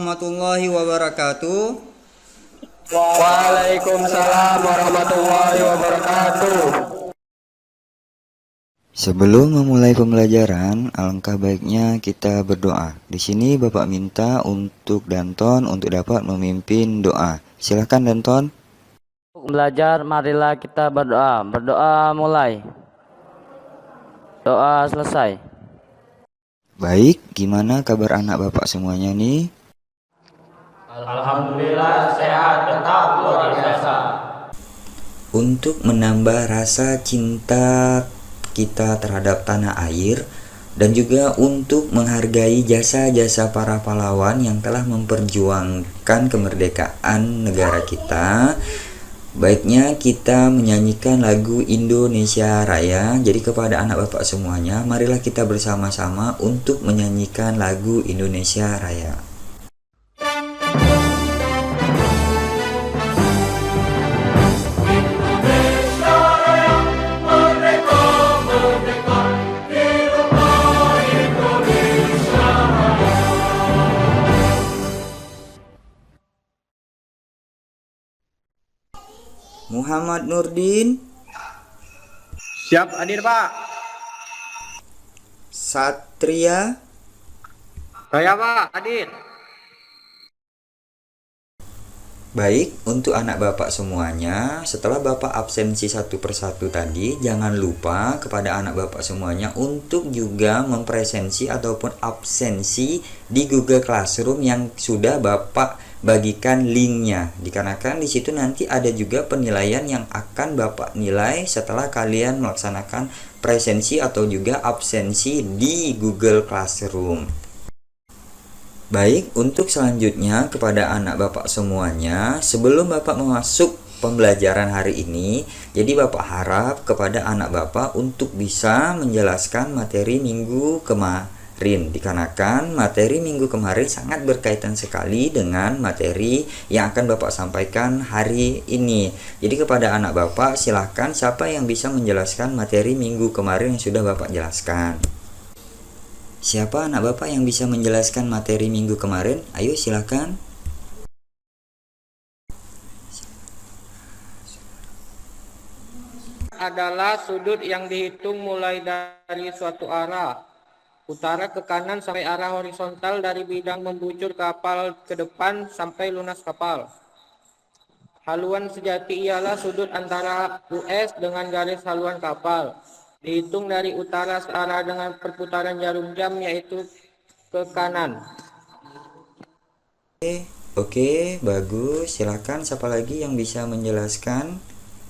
warahmatullahi wabarakatuh. Waalaikumsalam warahmatullahi wabarakatuh. Sebelum memulai pembelajaran, alangkah baiknya kita berdoa. Di sini Bapak minta untuk Danton untuk dapat memimpin doa. Silakan Danton. Untuk belajar, marilah kita berdoa. Berdoa mulai. Doa selesai. Baik, gimana kabar anak Bapak semuanya nih? Alhamdulillah sehat, tetap luar biasa. Untuk menambah rasa cinta kita terhadap tanah air dan juga untuk menghargai jasa-jasa para pahlawan yang telah memperjuangkan kemerdekaan negara kita, baiknya kita menyanyikan lagu Indonesia Raya. Jadi kepada anak Bapak semuanya, marilah kita bersama-sama untuk menyanyikan lagu Indonesia Raya. Muhammad Nurdin. Siap hadir Pak. Satria. Saya Pak hadir. Baik, untuk anak Bapak semuanya, setelah Bapak absensi satu persatu tadi, jangan lupa kepada anak Bapak semuanya untuk juga mempresensi ataupun absensi di Google Classroom yang sudah Bapak bagikan linknya. Dikarenakan di situ nanti ada juga penilaian yang akan Bapak nilai setelah kalian melaksanakan presensi atau juga absensi di Google Classroom. Baik, untuk selanjutnya kepada anak Bapak semuanya, sebelum Bapak masuk pembelajaran hari ini, jadi Bapak harap kepada anak Bapak untuk bisa menjelaskan materi minggu kemarin. Dikarenakan materi minggu kemarin sangat berkaitan sekali dengan materi yang akan Bapak sampaikan hari ini. Jadi kepada anak Bapak, silahkan siapa yang bisa menjelaskan materi minggu kemarin yang sudah Bapak jelaskan. Siapa anak Bapak yang bisa menjelaskan materi minggu kemarin? Ayo silakan. Adalah sudut yang dihitung mulai dari suatu arah, utara ke kanan sampai arah horizontal dari bidang membucur kapal ke depan sampai lunas kapal. Haluan sejati ialah sudut antara US dengan garis haluan kapal. Dihitung dari utara searah dengan perputaran jarum jam, yaitu ke kanan. Oke, bagus. Silakan siapa lagi yang bisa menjelaskan?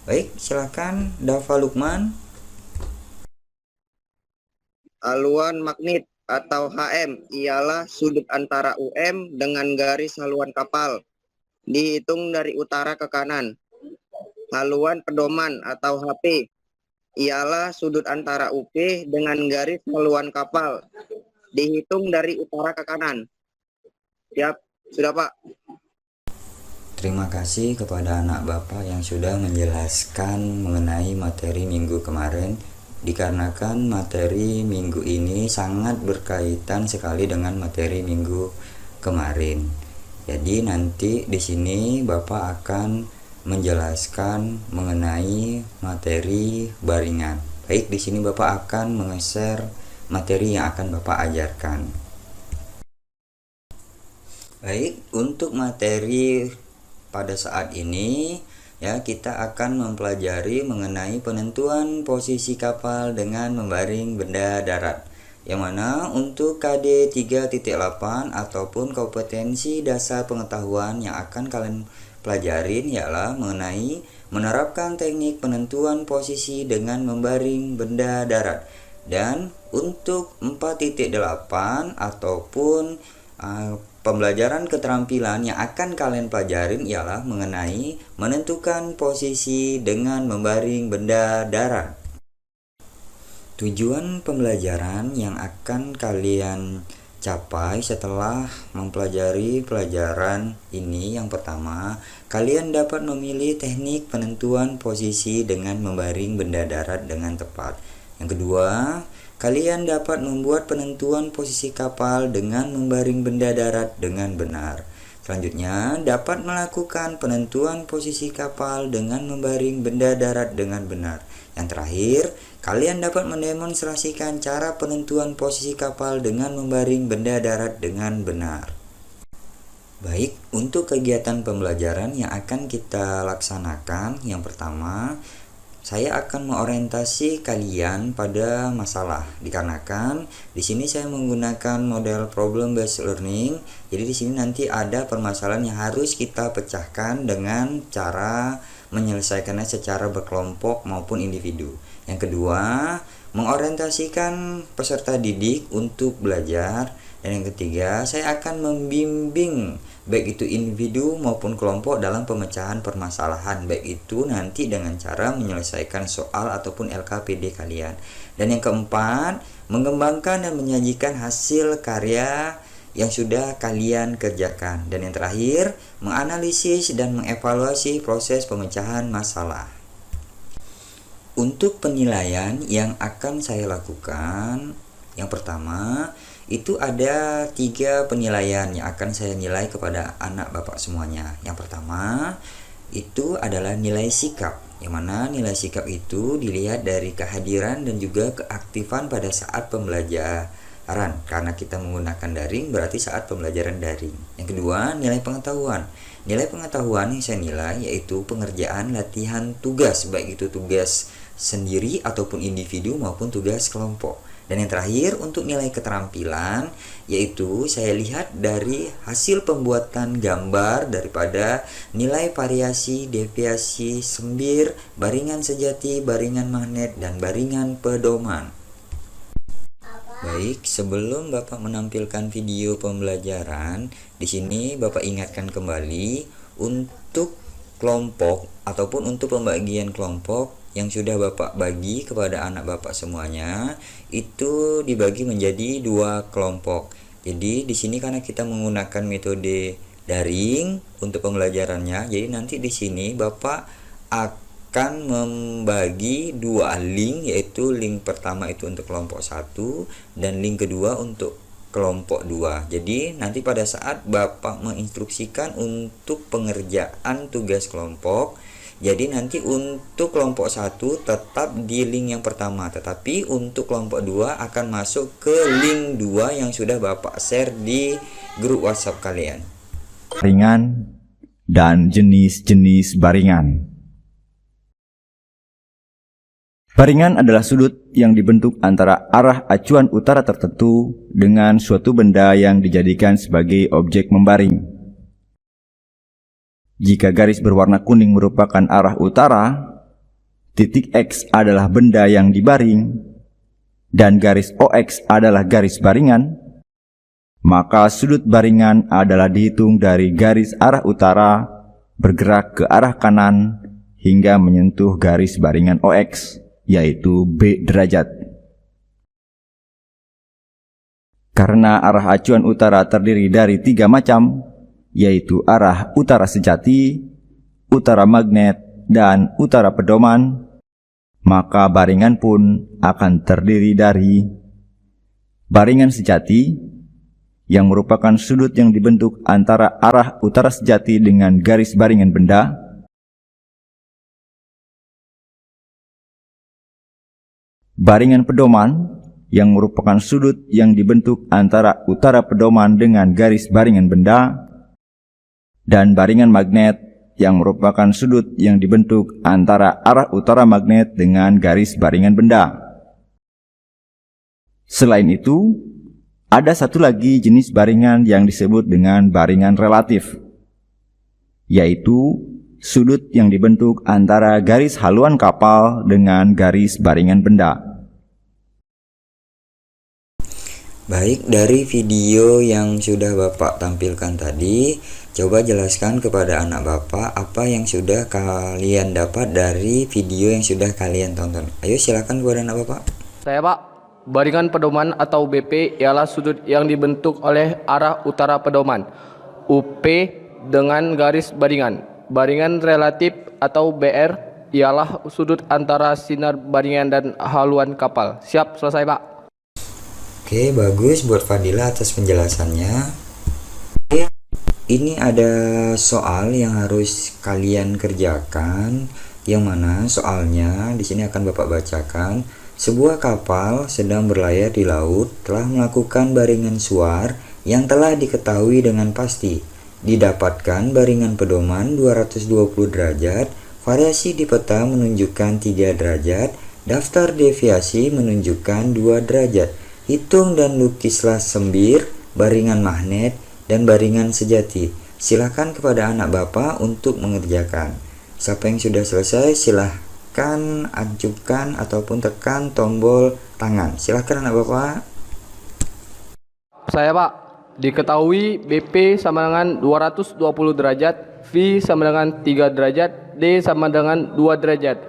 Baik, silakan Dava Lukman. Haluan magnet atau HM ialah sudut antara UM dengan garis haluan kapal. Dihitung dari utara ke kanan. Haluan pedoman atau HP ialah sudut antara UP dengan garis haluan kapal. Dihitung dari utara ke kanan. Siap, sudah Pak. Terima kasih kepada anak Bapak yang sudah menjelaskan mengenai materi minggu kemarin. Dikarenakan materi minggu ini sangat berkaitan sekali dengan materi minggu kemarin. Jadi nanti di sini Bapak akan menjelaskan mengenai materi baringan. Baik, di sini Bapak akan meng-share materi yang akan Bapak ajarkan. Baik, untuk materi pada saat ini ya kita akan mempelajari mengenai penentuan posisi kapal dengan membaring benda darat. Yang mana untuk KD 3.8 ataupun kompetensi dasar pengetahuan yang akan kalian pelajarin ialah mengenai menerapkan teknik penentuan posisi dengan membaring benda darat. Dan untuk 4.8 ataupun pembelajaran keterampilan yang akan kalian pelajarin ialah mengenai menentukan posisi dengan membaring benda darat. Tujuan pembelajaran yang akan kalian capai setelah mempelajari pelajaran ini, yang pertama, kalian dapat memilih teknik penentuan posisi dengan membaring benda darat dengan tepat. Yang kedua, kalian dapat membuat penentuan posisi kapal dengan membaring benda darat dengan benar. Selanjutnya, dapat melakukan penentuan posisi kapal dengan membaring benda darat dengan benar. Yang terakhir, kalian dapat mendemonstrasikan cara penentuan posisi kapal dengan membaring benda darat dengan benar. Baik, untuk kegiatan pembelajaran yang akan kita laksanakan, yang pertama, saya akan mengorientasi kalian pada masalah, dikarenakan di sini saya menggunakan model problem based learning. Jadi di sini nanti ada permasalahan yang harus kita pecahkan dengan cara menyelesaikannya secara berkelompok maupun individu. Yang kedua, mengorientasikan peserta didik untuk belajar. Dan yang ketiga, saya akan membimbing baik itu individu maupun kelompok dalam pemecahan permasalahan, baik itu nanti dengan cara menyelesaikan soal ataupun LKPD kalian. Dan yang keempat, mengembangkan dan menyajikan hasil karya yang sudah kalian kerjakan. Dan yang terakhir, menganalisis dan mengevaluasi proses pemecahan masalah. Untuk penilaian yang akan saya lakukan, yang pertama, itu ada 3 penilaian yang akan saya nilai kepada anak bapak semuanya. Yang pertama, itu adalah nilai sikap, yang mana nilai sikap itu dilihat dari kehadiran dan juga keaktifan pada saat pembelajaran. Karena kita menggunakan daring, berarti saat pembelajaran daring. Yang kedua, nilai pengetahuan. Nilai pengetahuan yang saya nilai yaitu pengerjaan latihan tugas, baik itu tugas sendiri ataupun individu maupun tugas kelompok. Dan yang terakhir, untuk nilai keterampilan, yaitu saya lihat dari hasil pembuatan gambar daripada nilai variasi, deviasi, sembir, baringan sejati, baringan magnet, dan baringan pedoman. Baik, sebelum Bapak menampilkan video pembelajaran, di sini Bapak ingatkan kembali untuk kelompok ataupun untuk pembagian kelompok yang sudah Bapak bagi kepada anak Bapak semuanya, itu dibagi menjadi 2 kelompok. Jadi di sini karena kita menggunakan metode daring untuk pembelajarannya, jadi nanti di sini Bapak akan membagi 2 link, yaitu link pertama itu untuk kelompok 1 dan link kedua untuk kelompok 2. Jadi nanti pada saat Bapak menginstruksikan untuk pengerjaan tugas kelompok, jadi nanti untuk kelompok 1 tetap di link yang pertama, tetapi untuk kelompok 2 akan masuk ke link 2 yang sudah Bapak share di grup WhatsApp kalian. Baringan dan jenis-jenis baringan. Baringan adalah sudut yang dibentuk antara arah acuan utara tertentu dengan suatu benda yang dijadikan sebagai objek membaring. Jika garis berwarna kuning merupakan arah utara, titik X adalah benda yang dibaring, dan garis OX adalah garis baringan, maka sudut baringan adalah dihitung dari garis arah utara bergerak ke arah kanan hingga menyentuh garis baringan OX, yaitu B derajat. Karena arah acuan utara terdiri dari 3 macam, yaitu arah utara sejati, utara magnet, dan utara pedoman, maka baringan pun akan terdiri dari baringan sejati, yang merupakan sudut yang dibentuk antara arah utara sejati dengan garis baringan benda, baringan pedoman, yang merupakan sudut yang dibentuk antara utara pedoman dengan garis baringan benda, dan baringan magnet yang merupakan sudut yang dibentuk antara arah utara magnet dengan garis baringan benda. Selain itu, ada satu lagi jenis baringan yang disebut dengan baringan relatif, yaitu sudut yang dibentuk antara garis haluan kapal dengan garis baringan benda. Baik, dari video yang sudah Bapak tampilkan tadi, coba jelaskan kepada anak Bapak apa yang sudah kalian dapat dari video yang sudah kalian tonton. Ayo silakan kepada anak Bapak. Saya Pak, baringan pedoman atau BP ialah sudut yang dibentuk oleh arah utara pedoman, UP dengan garis baringan. Baringan relatif atau BR ialah sudut antara sinar baringan dan haluan kapal. Siap, selesai Pak. Oke, bagus buat Fadila atas penjelasannya. Oke, ini ada soal yang harus kalian kerjakan, yang mana soalnya di sini akan Bapak bacakan. Sebuah kapal sedang berlayar di laut telah melakukan baringan suar yang telah diketahui dengan pasti. Didapatkan baringan pedoman 220 derajat, variasi di peta menunjukkan 3 derajat, daftar deviasi menunjukkan 2 derajat. Hitung dan lukislah sembir, baringan magnet, dan baringan sejati. Silakan kepada anak Bapak untuk mengerjakan. Siapa yang sudah selesai, silahkan ajukan ataupun tekan tombol tangan. Silahkan anak Bapak. Saya Pak, diketahui BP sama dengan 220 derajat, V sama dengan 3 derajat, D sama dengan 2 derajat.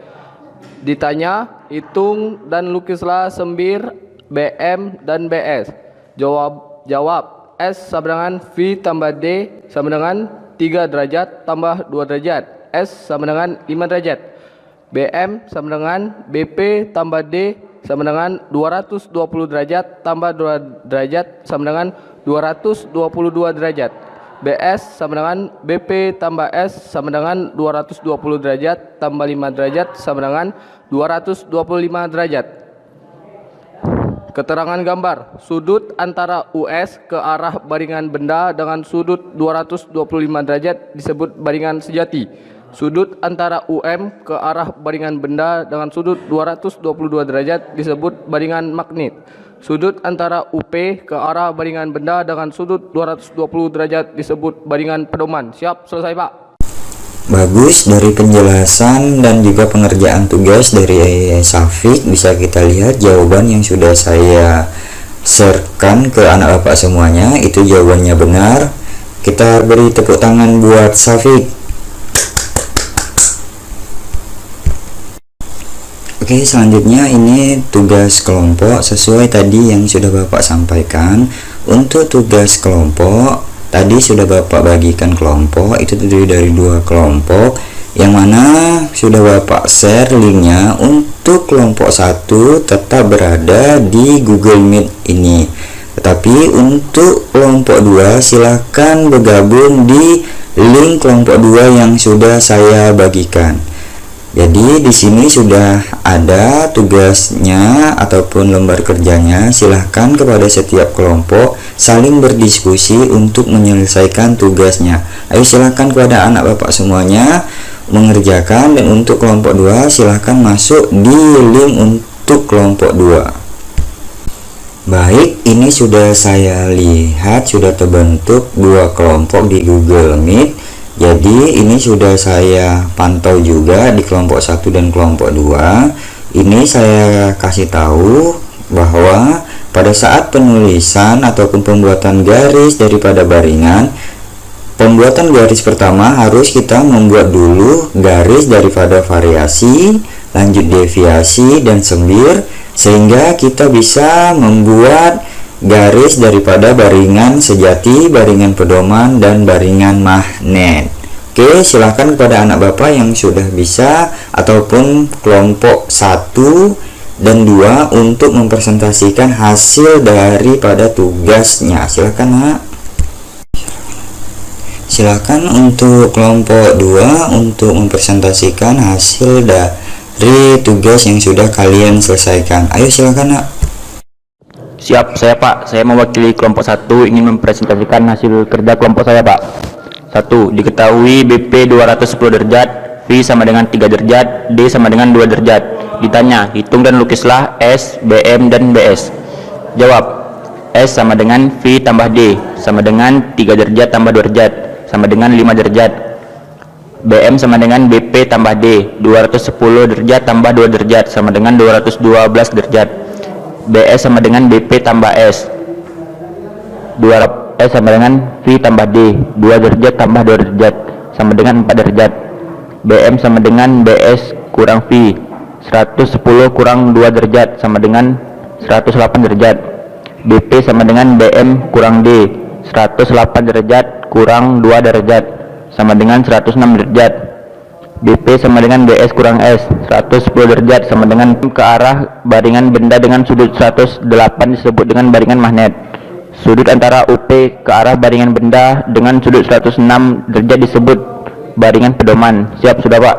Ditanya, hitung dan lukislah sembir BM dan BS. Jawab S sama dengan V tambah D sama dengan 3 derajat tambah 2 derajat. S sama dengan 5 derajat. BM sama dengan BP tambah D sama dengan 220 derajat tambah 2 derajat sama dengan 222 derajat. BS sama dengan BP tambah S sama dengan 220 derajat tambah 5 derajat sama dengan 225 derajat. Keterangan gambar, sudut antara US ke arah baringan benda dengan sudut 225 derajat disebut baringan sejati. Sudut antara UM ke arah baringan benda dengan sudut 222 derajat disebut baringan magnet. Sudut antara UP ke arah baringan benda dengan sudut 220 derajat disebut baringan pedoman. Siap, selesai Pak. Bagus, dari penjelasan dan juga pengerjaan tugas dari Safik bisa kita lihat jawaban yang sudah saya sharekan ke anak Bapak semuanya itu jawabannya benar. Kita beri tepuk tangan buat Safik. Oke, selanjutnya ini tugas kelompok sesuai tadi yang sudah Bapak sampaikan. Untuk tugas kelompok tadi sudah Bapak bagikan kelompok itu terdiri dari 2 kelompok, yang mana sudah Bapak share linknya. Untuk kelompok 1 tetap berada di Google Meet ini, tetapi untuk kelompok 2 silahkan bergabung di link kelompok 2 yang sudah saya bagikan. Jadi di sini sudah ada tugasnya ataupun lembar kerjanya. Silahkan kepada setiap kelompok saling berdiskusi untuk menyelesaikan tugasnya. Ayo silahkan kepada anak Bapak semuanya mengerjakan. Dan untuk kelompok 2 silahkan masuk di link untuk kelompok 2. Baik, ini sudah saya lihat sudah terbentuk 2 kelompok di Google Meet. Jadi ini sudah saya pantau juga di kelompok 1 dan kelompok 2. Ini saya kasih tahu bahwa pada saat penulisan ataupun pembuatan garis daripada baringan, pembuatan garis pertama harus kita membuat dulu garis daripada variasi, lanjut deviasi dan sembir, sehingga kita bisa membuat garis daripada baringan sejati, baringan pedoman, dan baringan magnet. Oke, silahkan kepada anak Bapak yang sudah bisa ataupun kelompok 1 dan 2 untuk mempresentasikan hasil daripada tugasnya. Silahkan Nak. Silahkan untuk kelompok 2 untuk mempresentasikan hasil dari tugas yang sudah kalian selesaikan. Ayo silahkan Nak. Siap, saya Pak. Saya mewakili kelompok 1 ingin mempresentasikan hasil kerja kelompok saya Pak. 1. Diketahui BP 210 derajat, V sama dengan 3 derajat, D sama dengan 2 derajat. Ditanya, hitung dan lukislah S, BM, dan BS. Jawab, S sama dengan V tambah D sama dengan 3 derajat tambah 2 derajat sama dengan 5 derajat. BM sama dengan BP tambah D, 210 derajat tambah 2 derajat sama dengan 212 derajat. BS sama dengan BP tambah S, S sama dengan V tambah D, 2 derajat tambah 2 derajat sama dengan 4 derajat. BM sama dengan BS kurang V, 110 kurang 2 derajat sama dengan 108 derajat. BP sama dengan BM kurang D, 108 derajat kurang 2 derajat sama dengan 106 derajat. BP sama dengan BS kurang S. 110 derajat sama dengan ke arah baringan benda dengan sudut 108 disebut dengan baringan magnet. Sudut antara UP ke arah baringan benda dengan sudut 106 derajat disebut baringan pedoman. Siap sudah Pak?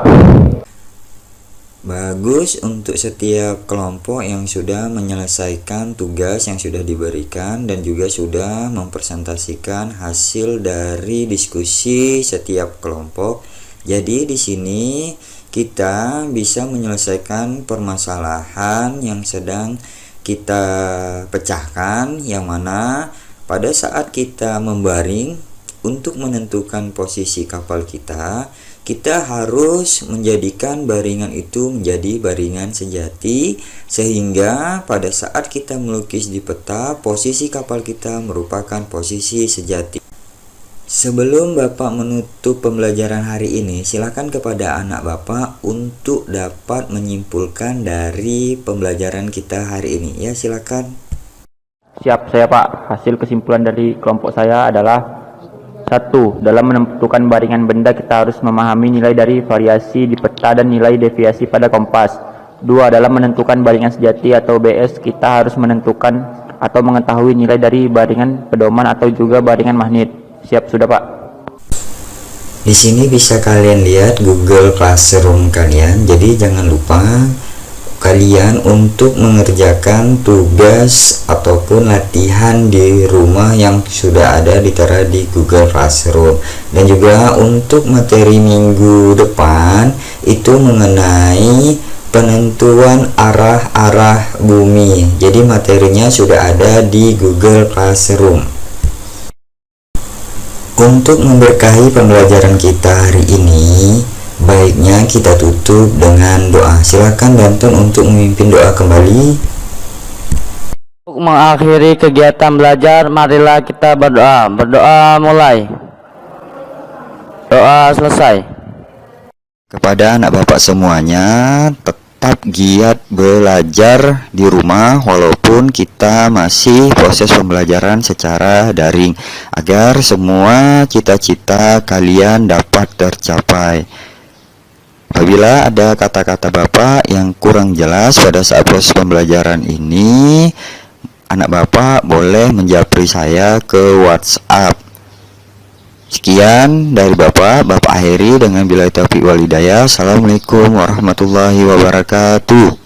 Bagus untuk setiap kelompok yang sudah menyelesaikan tugas yang sudah diberikan dan juga sudah mempresentasikan hasil dari diskusi setiap kelompok. Jadi di sini kita bisa menyelesaikan permasalahan yang sedang kita pecahkan, yang mana pada saat kita membaring untuk menentukan posisi kapal kita harus menjadikan baringan itu menjadi baringan sejati, sehingga pada saat kita melukis di peta, posisi kapal kita merupakan posisi sejati. Sebelum Bapak menutup pembelajaran hari ini, silakan kepada anak Bapak untuk dapat menyimpulkan dari pembelajaran kita hari ini. Ya, silakan. Siap saya Pak. Hasil kesimpulan dari kelompok saya adalah 1. Dalam menentukan baringan benda kita harus memahami nilai dari variasi di peta dan nilai deviasi pada kompas. 2. Dalam menentukan baringan sejati atau BS kita harus menentukan atau mengetahui nilai dari baringan pedoman atau juga baringan magnet. Siap sudah Pak? Di sini bisa kalian lihat Google Classroom kalian. Jadi jangan lupa kalian untuk mengerjakan tugas ataupun latihan di rumah yang sudah ada ditera di Google Classroom. Dan juga untuk materi minggu depan itu mengenai penentuan arah-arah bumi. Jadi materinya sudah ada di Google Classroom. Untuk memberkahi pembelajaran kita hari ini, baiknya kita tutup dengan doa. Silakan Danton untuk memimpin doa kembali. Untuk mengakhiri kegiatan belajar, marilah kita berdoa. Berdoa mulai. Doa selesai. Kepada anak Bapak semuanya, tetap giat belajar di rumah walaupun kita masih proses pembelajaran secara daring, agar semua cita-cita kalian dapat tercapai. Apabila ada kata-kata Bapak yang kurang jelas pada saat proses pembelajaran ini, anak Bapak boleh menjapri saya ke WhatsApp. Sekian dari Bapak akhiri dengan billahi taufiq wal hidayah. Assalamualaikum warahmatullahi wabarakatuh.